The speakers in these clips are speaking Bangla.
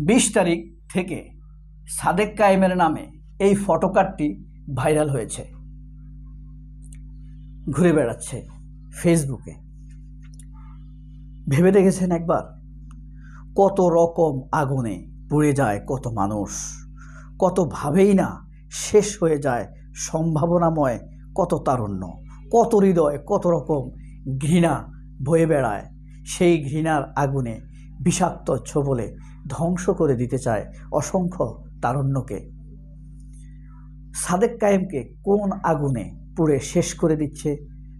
20 তারিখ থেকে সাদেক কায়েমের নামে এই ফটোকার্ডটি ভাইরাল হয়েছে, ঘুরে বেড়াচ্ছে ফেসবুকে। ভেবে দেখেছেন একবার, কত রকম আগুনে পুড়ে যায় কত মানুষ, কত ভাবেই না শেষ হয়ে যায় সম্ভাবনাময় কত তারুণ্য, কত হৃদয় কত রকম ঘৃণা বয়ে বেড়ায়। সেই ঘৃণার আগুনে বিষাক্ত ছোবলে ধ্বংস করে দিতে চায় অসংখ্য তারুণ্যকে। সাদেক কায়েমকে কোন আগুনে পুড়ে শেষ করে দিচ্ছে,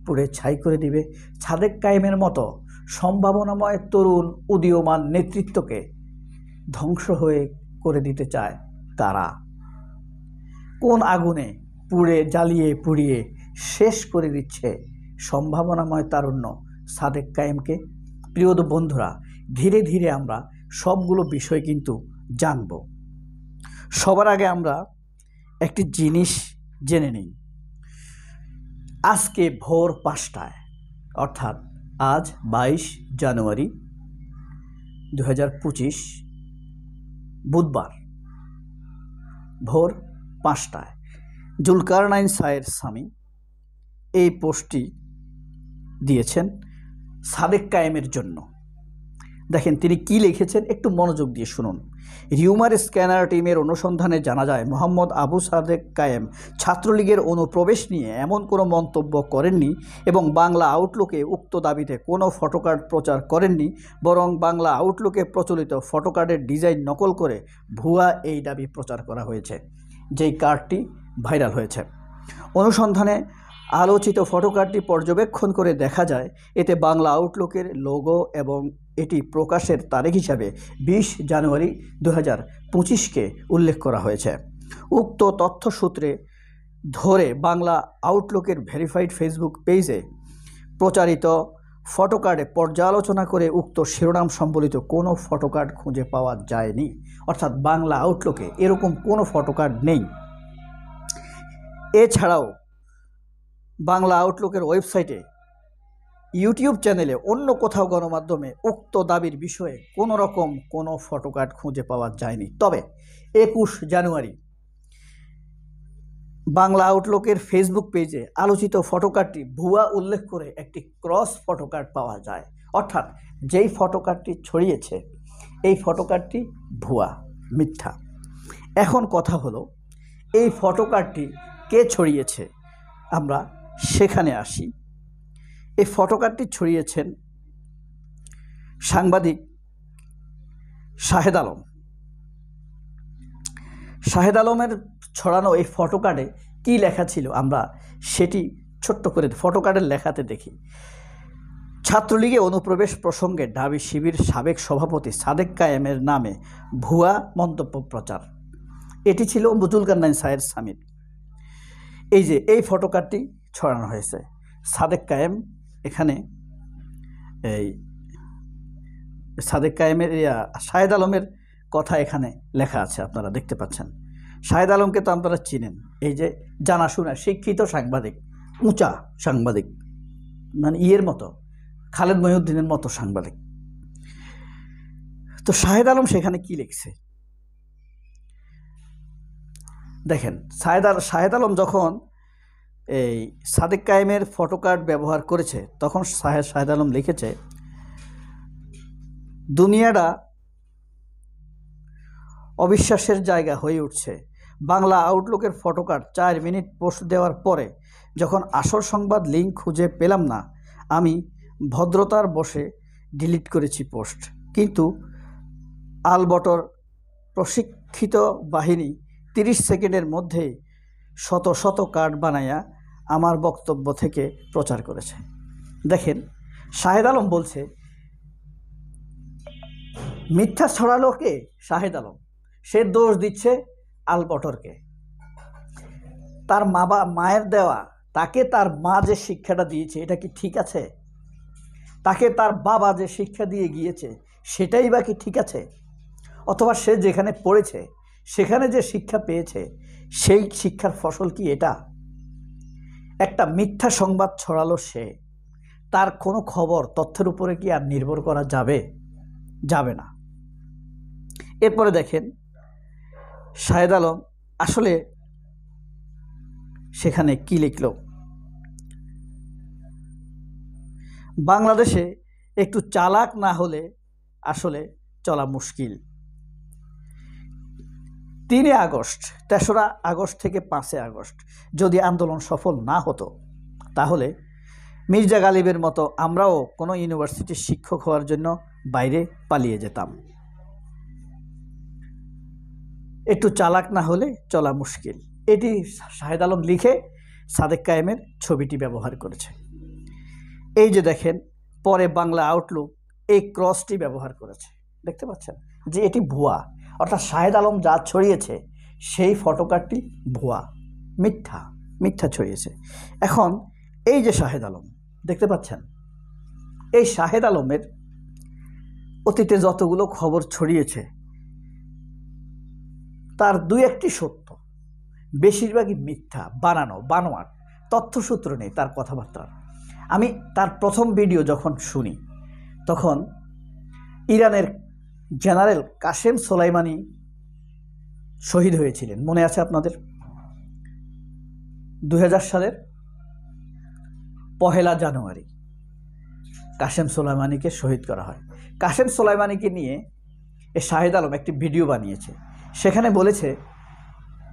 পুড়ে ছাই করে দিবে? সাদেক কায়েমের মতো সম্ভাবনাময় তরুণ উদীয়মান নেতৃত্বকে ধ্বংস হয়ে করে দিতে চায় কারা? কোন আগুনে পুড়ে জ্বালিয়ে পুড়িয়ে শেষ করে দিচ্ছে সম্ভাবনাময় তারুণ্য সাদেক কায়েমকে? প্রিয় বন্ধুরা, ধীরে ধীরে আমরা সবগুলো বিষয় কিন্তু জানব। সবার আগে আমরা একটি জিনিস জেনে নিই। আজকে ভোর 5টায়, অর্থাৎ আজ 22 জানুয়ারি 2025 বুধবার ভোর 5টায় জুলকারনাইন সায়ের স্বামী এই পোস্টটি দিয়েছেন সাদেক কায়েমের জন্য। দেখেন তিনি কি লিখেছেন, একটু মনোযোগ দিয়ে শুনুন। রিউমার স্ক্যানার টিমের অনুসন্ধানে জানা যায় মোহাম্মদ আবু সাদেক কায়েম ছাত্রলীগের অনুপ্রবেশ নিয়ে এমন কোনো মন্তব্য করেননি এবং বাংলা আউটলুকে উক্ত দাবিতে কোনো ফটোকার্ড প্রচার করেননি, বরং বাংলা আউটলুকে প্রচলিত ফটোকার্ডের ডিজাইন নকল করে ভুয়া এই দাবি প্রচার করা হয়েছে, যেই কার্ডটি ভাইরাল হয়েছে। অনুসন্ধানে আলোচিত ফটোকার্ডটি পর্যবেক্ষণ করে দেখা যায় এতে বাংলা আউটলুকের লোগো এবং এটি প্রকাশের তারিখ হিসাবে 20 জানুয়ারি 2025কে উল্লেখ করা হয়েছে। উক্ত তথ্যসূত্রে ধরে বাংলা আউটলুকের ভেরিফাইড ফেসবুক পেজে প্রচারিত ফটোকার্ডে পর্যালোচনা করে উক্ত শিরোনাম সম্বলিত কোনো ফটোকার্ড খুঁজে পাওয়া যায়নি। অর্থাৎ বাংলা আউটলুকে এরকম কোনো ফটোকার্ড নেই। এছাড়াও বাংলা আউটলুকের ওয়েবসাইটে, ইউটিউব চ্যানেলে, অন্য কোথাও গণমাধ্যমে উক্ত দাবির বিষয়ে কোনো রকম কোনো ফটোকার্ড খুঁজে পাওয়া যায়নি। তবে 21 জানুয়ারি বাংলা আউটলুকের ফেসবুক পেজে আলোচিত ফটোকার্ডটি ভুয়া উল্লেখ করে একটি ক্রস ফটোকার্ড পাওয়া যায়। অর্থাৎ যেই ফটোকার্ডটি ছড়িয়েছে এই ফটোকার্ডটি ভুয়া, মিথ্যা। এখন কথা হলো, এই ফটোকার্ডটি কে ছড়িয়েছে? আমরা সেখানে আসি। এই ফটোকার্ডটি ছড়িয়েছেন সাংবাদিক শাহেদ আলম। শাহেদ আলমের ছড়ানো এই ফটোকার্ডে কী লেখা ছিল আমরা সেটি ছোট্ট করে ফটোকার্ডের লেখাতে দেখি। ছাত্রলীগে অনুপ্রবেশ প্রসঙ্গে ঢাবি শিবির সাবেক সভাপতি সাদেক কায়েমের নামে ভুয়া মন্তব্য প্রচার। এটি ছিল জুলকারনাইন সায়ের স্বামীর। এই যে এই ফটোকার্ডটি ছড়ানো হয়েছে, সাদেক কায়েম এখানে এই সাদেক কায়েমের শাহেদ আলমের কথা এখানে লেখা আছে, আপনারা দেখতে পাচ্ছেন। শাহেদ আলমকে তো আপনারা চিনেন, এই যে জানাশোনা শিক্ষিত সাংবাদিক, উঁচা সাংবাদিক, মানে ইয়ের মতো, খালেদ মহিউদ্দিনের মতো সাংবাদিক। তো শাহেদ আলম সেখানে কি লিখছে দেখেন। শাহেদ আলম যখন এই সাদেক কায়েমের ফটোকার্ড ব্যবহার করেছে তখন শাহেদ আলম লিখেছে, দুনিয়াটা অবিশ্বাসের জায়গা হয়ে উঠছে। বাংলা আউটলুকের ফটোকার্ড 4 মিনিট পোস্ট দেওয়ার পরে যখন আসল সংবাদ লিঙ্ক খুঁজে পেলাম না, আমি ভদ্রতার বশে ডিলিট করেছি পোস্ট। কিন্তু আলবটর প্রশিক্ষিত বাহিনী 30 সেকেন্ডের মধ্যেই শত শত কার্ড বানাইয়া আমার বক্তব্য থেকে প্রচার করেছে। দেখেন, শাহেদ আলম বলছে মিথ্যা ছড়ালো কে? শাহেদ আলম। সে দোষ দিচ্ছে আলবটরকে। তার মায়ের দেওয়া, তাকে তার মা যে শিক্ষাটা দিয়েছে এটা কি ঠিক আছে? তাকে তার বাবা যে শিক্ষা দিয়ে গিয়েছে সেটাই বা কি ঠিক আছে? অথবা সে যেখানে পড়েছে সেখানে যে শিক্ষা পেয়েছে সেই শিক্ষার ফসল কি এটা? একটা মিথ্যা সংবাদ ছড়ালো সে, তার কোনো খবর তথ্যের উপরে কি আর নির্ভর করা যাবে? যাবে না। এরপরে দেখেন শাহেদ আলম আসলে সেখানে কি লিখল। বাংলাদেশে একটু চালাক না হলে আসলে চলা মুশকিল। 3 আগস্ট, 3রা আগস্ট থেকে 5 আগস্ট যদি আন্দোলন সফল না হতো তাহলে মির্জা গালিবের মতো আমরাও কোনো ইউনিভার্সিটির শিক্ষক হওয়ার জন্য বাইরে পালিয়ে যেতাম। একটু চালাক না হলে চলা মুশকিল, এটি শাহেদ আলম লিখে সাদেক কায়েমের ছবিটি ব্যবহার করেছে। এই যে দেখেন পরে বাংলা আউটলুক এই ক্রসটি ব্যবহার করেছে, দেখতে পাচ্ছেন যে এটি ভুয়া, অর্থাৎ শাহেদ আলম যা ছড়িয়েছে সেই ফটোকার্ডটি ভুয়া, মিথ্যা ছড়িয়েছে। এখন এই যে শাহেদ আলম দেখতে পাচ্ছেন, এই শাহেদ আলমের অতীতে যতগুলো খবর ছড়িয়েছে তার 2-1টি সত্য, বেশিরভাগই মিথ্যা, বানোয়াট, তথ্যসূত্র নেই তার কথাবার্তার। আমি তার প্রথম ভিডিও যখন শুনি তখন ইরানের জেনারেল কাসেম সোলাইমানি শহীদ হয়েছিলেন, মনে আছে আপনাদের? 2000 সালের 1 জানুয়ারি কাসেম সোলাইমানিকে শহীদ করা হয়। কাসেম সোলাইমানিকে নিয়ে শাহেদ আলম একটি ভিডিও বানিয়েছে, সেখানে বলেছে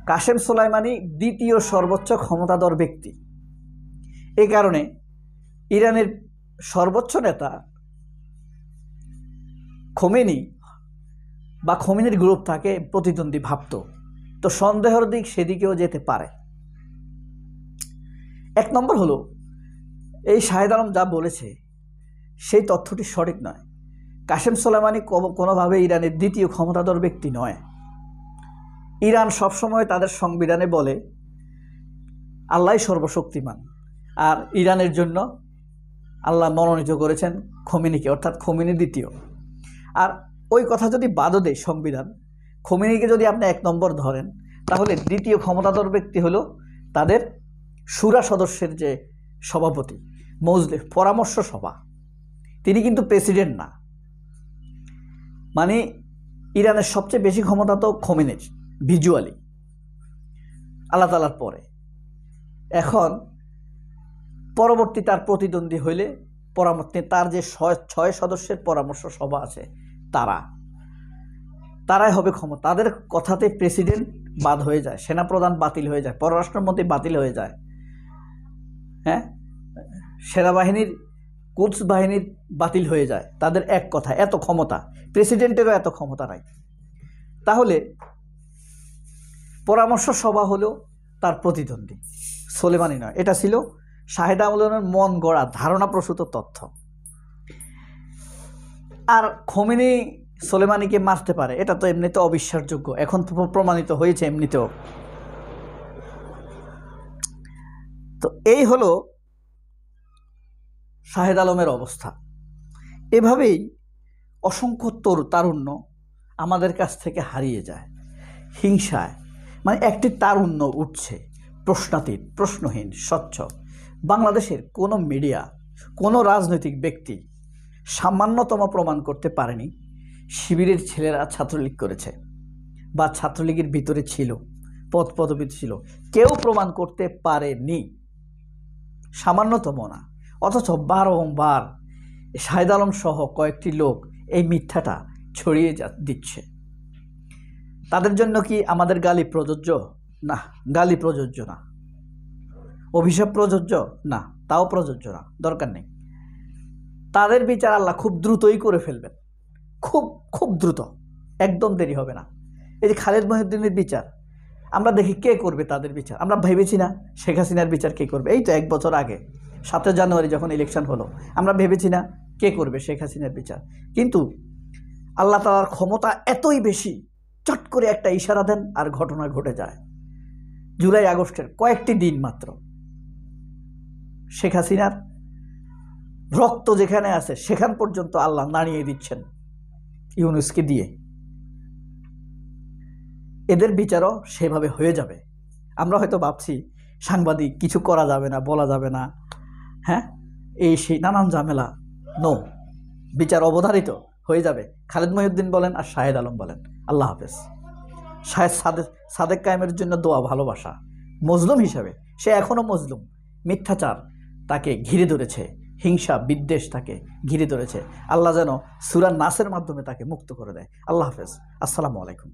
কাসেম সোলাইমানি দ্বিতীয় সর্বোচ্চ ক্ষমতাধর ব্যক্তি। এই কারণে ইরানের সর্বোচ্চ নেতা খোমেনি বা খোমেনির গ্রুপ তাকে প্রতিদ্বন্দ্বী ভাবত, তো সন্দেহের দিক সেদিকেও যেতে পারে। 1 নম্বর হলো এই শাহেদ আলম যা বলেছে সেই তথ্যটি সঠিক নয়। কাসেম সোলাইমানি কোনোভাবে ইরানের দ্বিতীয় ক্ষমতাধর ব্যক্তি নয়। ইরান সবসময় তাদের সংবিধানে বলে আল্লাহ সর্বশক্তিমান, আর ইরানের জন্য আল্লাহ মনোনীত করেছেন খোমেনিকে, অর্থাৎ খোমেনি দ্বিতীয়। আর ওই কথা যদি বাদও দেয় সংবিধান, খোমেনিকে যদি আপনি 1 নম্বর ধরেন তাহলে দ্বিতীয় ক্ষমতাধর ব্যক্তি হলো তাদের শুরা সদস্যের যে সভাপতি মজলিস, পরামর্শ সভা, তিনি কিন্তু প্রেসিডেন্ট না। মানে ইরানের সবচেয়ে বেশি ক্ষমতা তো খোমেনির ভিজুয়ালি আল্লাহ তাআলার পরে। এখন পরবর্তী তার প্রতিদ্বন্দ্বী হইলে তার যে 6 সদস্যের পরামর্শ সভা আছে তারাই হবে ক্ষমতা, তাদের কথাতে প্রেসিডেন্ট বাদ হয়ে যায়, সেনাপ্রধান বাতিল হয়ে যায়, পররাষ্ট্রমন্ত্রী বাতিল হয়ে যায়, হ্যাঁ, সেনাবাহিনীর কুদস বাহিনীর বাতিল হয়ে যায়, তাদের এক কথা, এত ক্ষমতা, প্রেসিডেন্টেরও এত ক্ষমতা নাই। তাহলে পরামর্শ সভা হলো তার প্রতিদ্বন্দ্বী, সোলেমানি নয়। এটা ছিল শাহেদ আলমের মন গড়া ধারণাপ্রসূত তথ্য। আর খোমেনি সোলেমানিকে মারতে পারে এটা তো এমনিতে অবিশ্বাসযোগ্য, এখন তো প্রমাণিত হয়েছে এমনিতেও। তো এই হলো শাহেদ আলমের অবস্থা। এভাবেই অসংখ্য তারুণ্য আমাদের কাছ থেকে হারিয়ে যায় হিংসায়। মানে একটি তারুণ্য উঠছে প্রশ্নাতীত, প্রশ্নহীন, স্বচ্ছ। বাংলাদেশের কোনো মিডিয়া, কোনো রাজনৈতিক ব্যক্তি সামান্যতম প্রমাণ করতে পারেনি শিবিরের ছেলেরা ছাত্রলীগ করেছে বা ছাত্রলীগের ভিতরে ছিল, পদপদবী ছিল, কেউ প্রমাণ করতে পারেনি, সামান্যতম না। অথচ বারংবার শাহেদ আলম সহ কয়েকটি লোক এই মিথ্যাটা ছড়িয়ে দিচ্ছে। তাদের জন্য কি আমাদের গালি প্রযোজ্য? না, গালি প্রযোজ্য না। অভিশাপ প্রযোজ্য? না, তাও প্রযোজ্য না, দরকার নেই। তাদের বিচার আল্লাহ খুব দ্রুতই করে ফেলবেন, খুব দ্রুত, একদম দেরি হবে না। এই যে খালেদ মহিউদ্দিনের বিচার, আমরা দেখি কে করবে তাদের বিচার। আমরা ভেবেছি না শেখ হাসিনার বিচার কে করবে? এই তো 1 বছর আগে 7 জানুয়ারি যখন ইলেকশন হলো, আমরা ভেবেছি না কে করবে শেখ হাসিনার বিচার। কিন্তু আল্লাহ তাআলার ক্ষমতা এতই বেশি, চট করে একটা ইশারা দেন আর ঘটনা ঘটে যায়। জুলাই আগস্টের কয়েকটি দিন মাত্র শেখ হাসিনার রক্ত যেখানে আছে সেখান পর্যন্ত আল্লাহ নাড়িয়ে দিচ্ছেন ইউনূসকে দিয়ে। এদের বিচারও সেভাবে হয়ে যাবে। আমরা হয়তো ভাবছি সাংবাদিক কিছু করা যাবে না, বলা যাবে না, হ্যাঁ, এই সেই নানান ঝামেলা। নো, বিচার অবধারিত হয়ে যাবে। খালেদ মহিউদ্দিন বলেন আর শাহেদ আলম বলেন, আল্লাহ হাফেজ। শাহেদ সাদেক কায়েমের জন্য দোয়া, ভালোবাসা। মজলুম হিসাবে সে এখনও মজলুম, মিথ্যাচার তাকে ঘিরে ধরেছে, হিংসা বিদ্বেষ তাকে ঘিরে ধরেছে। আল্লাহ যেন সূরা নাসের মাধ্যমে তাকে মুক্ত করে দেয়। আল্লাহ হাফেজ। আসসালামু আলাইকুম।